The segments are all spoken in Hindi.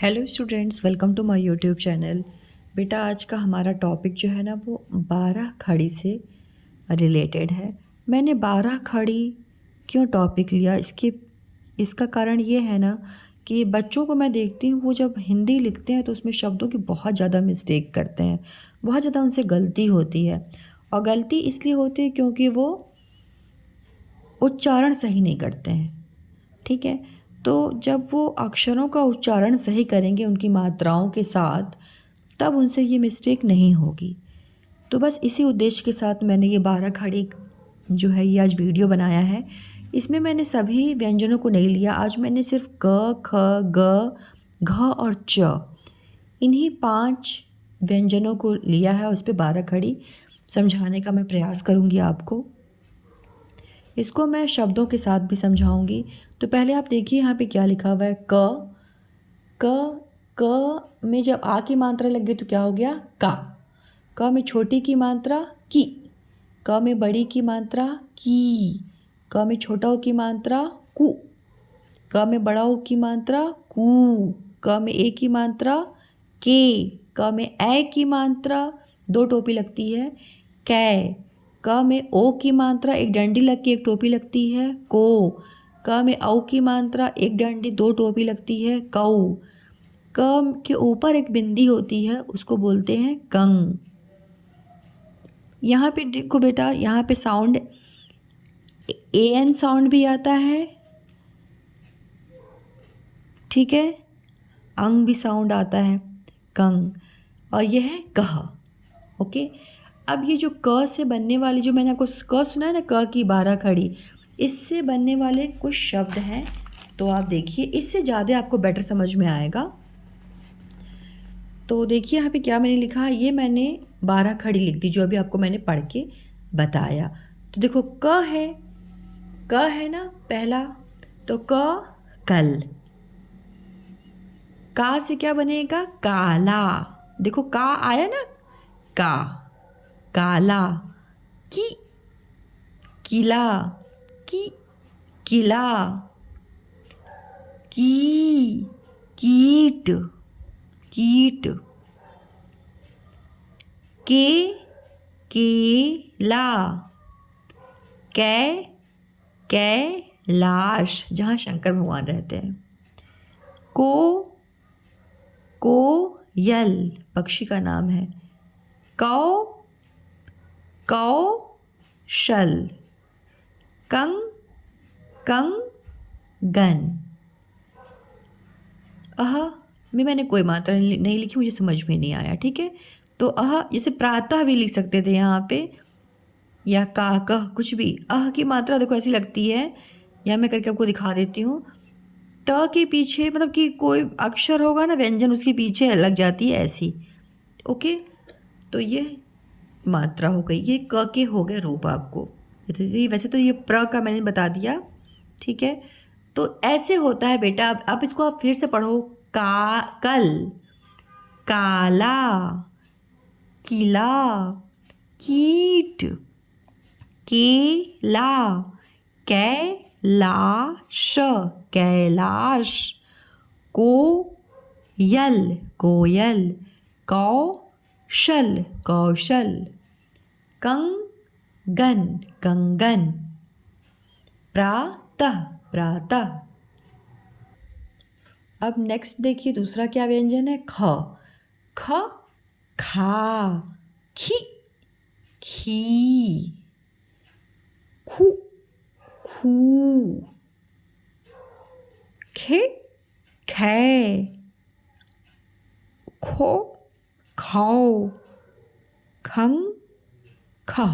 Hello students, welcome to my YouTube channel. बेटा, आज का हमारा टॉपिक जो है ना वो 12 खड़ी से रिलेटेड है। मैंने 12 खड़ी क्यों टॉपिक लिया, इसका कारण ये है ना कि बच्चों को मैं देखती हूँ वो जब हिंदी लिखते हैं तो उसमें शब्दों की बहुत ज़्यादा मिस्टेक करते हैं, बहुत ज़्यादा उनसे गलती होती है। और गलती इसलिए होती है क्योंकि वो उच्चारण सही नहीं करते हैं। ठीक है, तो जब वो अक्षरों का उच्चारण सही करेंगे उनकी मात्राओं के साथ, तब उनसे ये मिस्टेक नहीं होगी। तो बस इसी उद्देश्य के साथ मैंने ये 12 खड़ी जो है ये आज वीडियो बनाया है। इसमें मैंने सभी व्यंजनों को नहीं लिया, आज मैंने सिर्फ क, ख, ग, घ और च, इन्हीं 5 व्यंजनों को लिया है। उस पर 12 खड़ी समझाने का मैं प्रयास करूँगी आपको। इसको मैं शब्दों के साथ भी समझाऊंगी। तो पहले आप देखिए यहाँ पे क्या लिखा हुआ है। क क क में जब आ की मात्रा लग गई तो क्या हो गया का। क में छोटी की मात्रा की, क में बड़ी की मात्रा की, क में छोटा ओ की मात्रा कु, क में बड़ा ओ की मात्रा कु, क में ए की मात्रा के, क में ए की मात्रा 2 टोपी लगती है कै, क में ओ की मात्रा एक डंडी लग के एक टोपी लगती है को, क में औ की मात्रा एक डंडी 2 टोपी लगती है कौ, क के ऊपर एक बिंदी होती है उसको बोलते हैं कंग। यहाँ पे देखो बेटा, यहाँ पे साउंड ए एन साउंड भी आता है, ठीक है, अंग भी साउंड आता है कंग, और यह है कह। ओके, अब ये जो क से बनने वाली, जो मैंने आपको क सुना है ना, क की 12 खड़ी, इससे बनने वाले कुछ शब्द हैं। तो आप देखिए, इससे ज़्यादा आपको बेटर समझ में आएगा। तो देखिए यहाँ पे क्या मैंने लिखा है, ये मैंने 12 खड़ी लिख दी जो अभी आपको मैंने पढ़ के बताया। तो देखो क है ना पहला, तो क कल। का से क्या बनेगा काला। देखो का आया ना, का काला। की किला, की किला। की कीट, कीट। के केला। कै कैलाश, जहाँ शंकर भगवान रहते हैं। को कोयल, पक्षी का नाम है। कौ कौशल। कंगन। अह में मैंने कोई मात्रा नहीं लिखी, मुझे समझ में नहीं आया। ठीक है, तो अह जैसे प्रातः भी लिख सकते थे यहाँ पे, या का कह कुछ भी। अह की मात्रा देखो ऐसी लगती है, या मैं करके आपको दिखा देती हूँ। त के पीछे मतलब कि कोई अक्षर होगा ना व्यंजन, उसके पीछे लग जाती है ऐसी। ओके, तो ये मात्रा हो गई, ये क के हो गए रूप आपको। वैसे तो ये प्र का मैंने बता दिया, ठीक है। तो ऐसे होता है बेटा। अब इसको आप फिर से पढ़ो। का कल, काला, किला, कीट, केला, कैलाश, कैलाश, कोयल, कोयल, कौशल, कौशल, कंगन, कंगन, प्रातः, प्रातः। अब नेक्स्ट देखिए दूसरा क्या व्यंजन है। ख ख खा, खी खी, खू खू, खे खे, खो खाओ, खंग खा।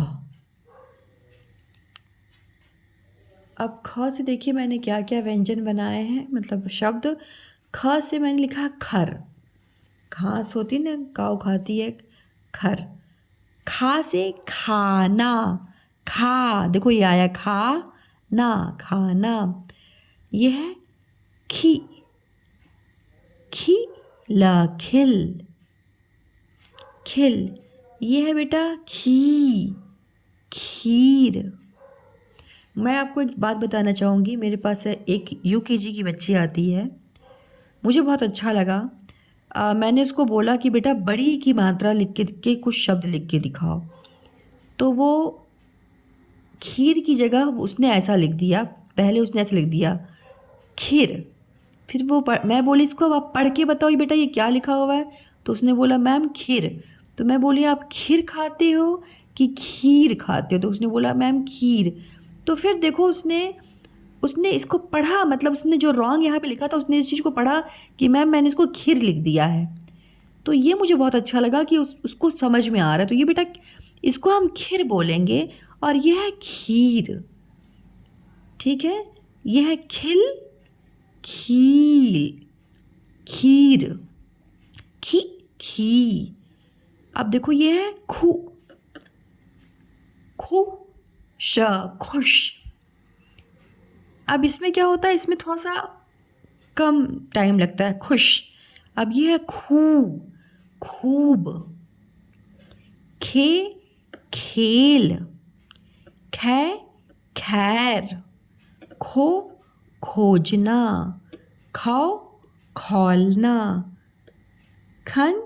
अब ख से देखिए मैंने क्या क्या व्यंजन बनाए हैं, मतलब शब्द। ख से मैंने लिखा खर, घास होती ना, काऊ खाती है, खर। खा से खाना, खा, देखो ये आया खा ना, खाना। यह है खी, खिला, खिल, खिल। ये है बेटा खी, खीर। मैं आपको एक बात बताना चाहूँगी। मेरे पास एक यूकेजी की बच्ची आती है, मुझे बहुत अच्छा लगा। मैंने उसको बोला कि बेटा बड़ी की मात्रा लिख के कुछ शब्द लिख के दिखाओ। तो वो खीर की जगह उसने ऐसा लिख दिया, पहले उसने ऐसा लिख दिया खीर। फिर वो मैं बोली इसको अब आप पढ़ के बताओ बेटा ये क्या लिखा हुआ है। तो उसने बोला मैम खीर। तो मैं बोली आप खीर खाते हो कि खीर खाते हो। तो उसने बोला मैम खीर। तो फिर देखो उसने उसने इसको पढ़ा, मतलब उसने जो रॉन्ग यहाँ पे लिखा था उसने इस चीज़ को पढ़ा कि मैम मैंने इसको खीर लिख दिया है। तो ये मुझे बहुत अच्छा लगा कि उसको समझ में आ रहा है। तो ये बेटा इसको हम खीर बोलेंगे और यह है खीर, ठीक है। यह है खिल, खील, खीर, खी, खी। अब देखो ये है खू, खू, श, खुश। अब इसमें क्या होता है, इसमें थोड़ा सा कम टाइम लगता है, खुश। अब ये है खू, खूब, खे, खेल, खे, खैर, खो, खोजना, खौ, खौलना, खन,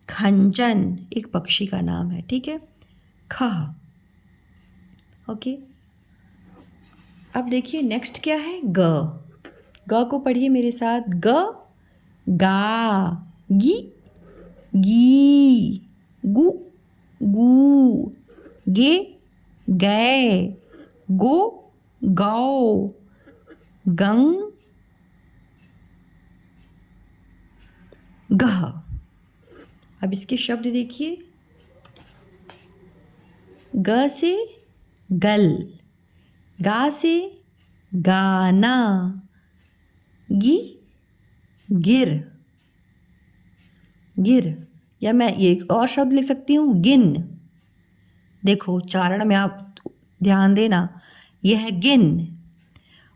खंजन एक पक्षी का नाम है, ठीक है। खह, ओके। अब देखिए नेक्स्ट क्या है, ग। ग को पढ़िए मेरे साथ, ग, गा, गी, गी, गु, गू, गे, गए, गो, गौ, गंग, गह। अब इसके शब्द देखिए, ग से गल, गा से गाना, गी, गिर, गिर। या मैं ये एक और शब्द लिख सकती हूँ, गिन। देखो उच्चारण में आप ध्यान देना, यह है गिन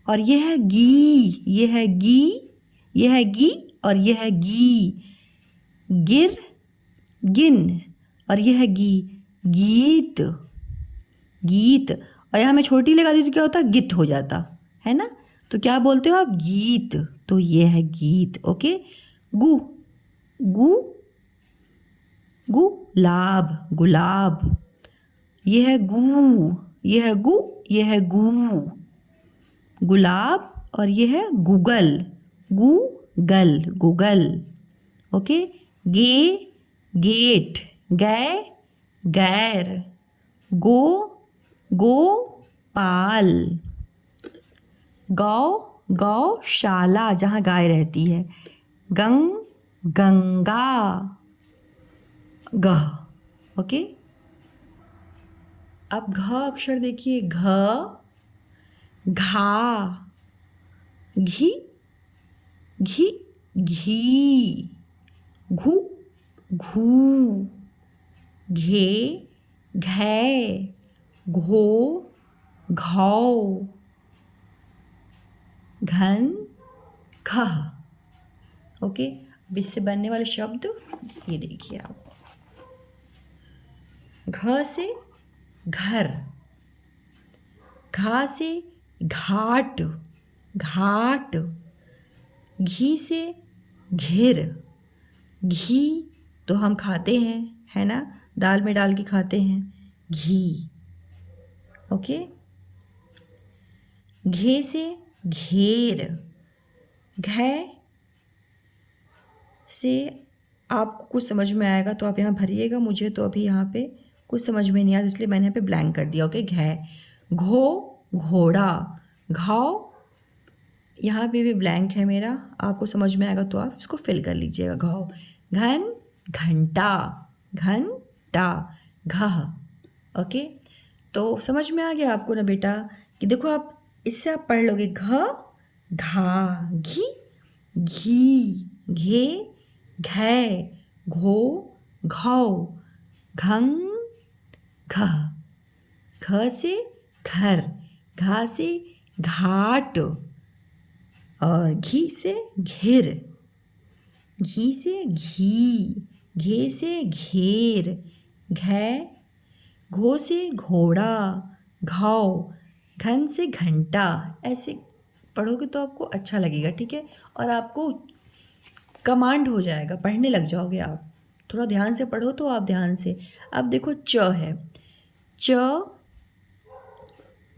और यह है गी, यह है गी, यह है गी और यह है गी। गिर, गिन और यह है गी, गीत, गीत। और यहाँ मैं छोटी लगा दी तो क्या होता, गित हो जाता है ना। तो क्या बोलते हो आप, गीत। तो ये है गीत, ओके। गु, गु, गुलाब, गुलाब। ये है गू, ये है गु, ये है गू, गुलाब। और ये है गूगल, गूगल, गूगल, ओके। गे, गेट, गै, गैर, गो, गोपाल, गौ, गौशाला जहाँ गाय रहती है, गंग, गंगा, गह, ओके। अब घ अक्षर देखिए, घ, घा, घी, घी, घी, घू, घू, घे, घै, घो, घौ, घन, खह, ओके। अब इससे बनने वाले शब्द ये देखिए आप, घ से घर, घा से घाट, घाट, घी से घिर। घी तो हम खाते हैं, है ना, दाल में डाल के खाते हैं, घी, ओके। घे से घेर, घै से आपको कुछ समझ में आएगा तो आप यहाँ भरिएगा, मुझे तो अभी यहाँ पे कुछ समझ में नहीं आया इसलिए मैंने यहाँ पे ब्लैंक कर दिया, ओके। घै, घो, घोड़ा, घाव, यहाँ पे भी ब्लैंक है मेरा, आपको समझ में आएगा तो आप इसको फिल कर लीजिएगा, घाव। घन, घंटा, घंटा, घह, ओके। तो समझ में आ गया आपको ना बेटा कि देखो आप इससे आप पढ़ लोगे, घ, घा, घी, घी, घे, घै, घो, घौ, घंग, घ। घ से घर, घा से घाट और घी से घिर, घी से घी, घे से घेर, घै, घो से घोड़ा, घाव, घन से घंटा। ऐसे पढ़ोगे तो आपको अच्छा लगेगा, ठीक है। और आपको कमांड हो जाएगा, पढ़ने लग जाओगे आप। थोड़ा ध्यान से पढ़ो तो आप ध्यान से। अब देखो च है, च,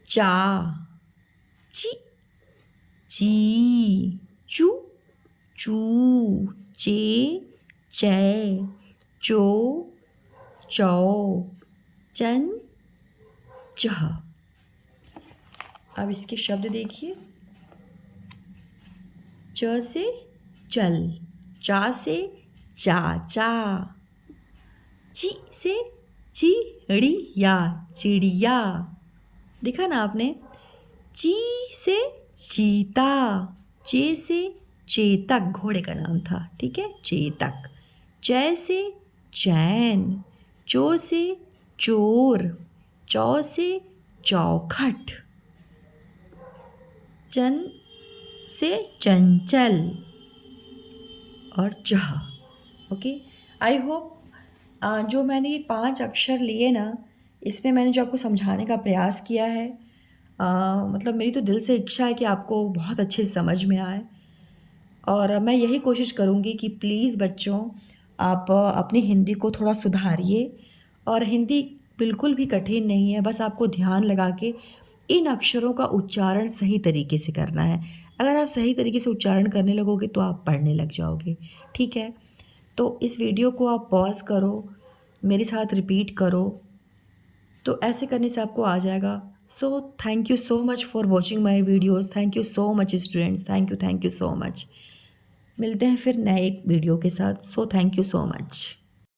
चा, ची, ची, चू, चू, चे, चै, चो, चौ, चन, चह। अब इसके शब्द देखिए, च से चल, चा से चाचा, ची से चिड़िया, चिड़िया, देखा ना आपने। ची से चीता, चे से चेतक, घोड़े का नाम था, ठीक है, चेतक। चै से चैन, चो से चोर, चौ से चौखट, चन से चंचल और चह। ओके, आई होप जो मैंने ये 5 अक्षर लिए ना, इसमें मैंने जो आपको समझाने का प्रयास किया है, मतलब मेरी तो दिल से इच्छा है कि आपको बहुत अच्छे से समझ में आए। और मैं यही कोशिश करूँगी कि प्लीज़ बच्चों, आप अपनी हिंदी को थोड़ा सुधारिए। और हिंदी बिल्कुल भी कठिन नहीं है, बस आपको ध्यान लगा के इन अक्षरों का उच्चारण सही तरीके से करना है। अगर आप सही तरीके से उच्चारण करने लगोगे तो आप पढ़ने लग जाओगे, ठीक है। तो इस वीडियो को आप पॉज़ करो, मेरे साथ रिपीट करो, तो ऐसे करने से आपको आ जाएगा। So thank you so much for watching my videos. Thank you so much students, thank you so much. मिलते हैं फिर नए एक वीडियो के साथ। So thank you so much.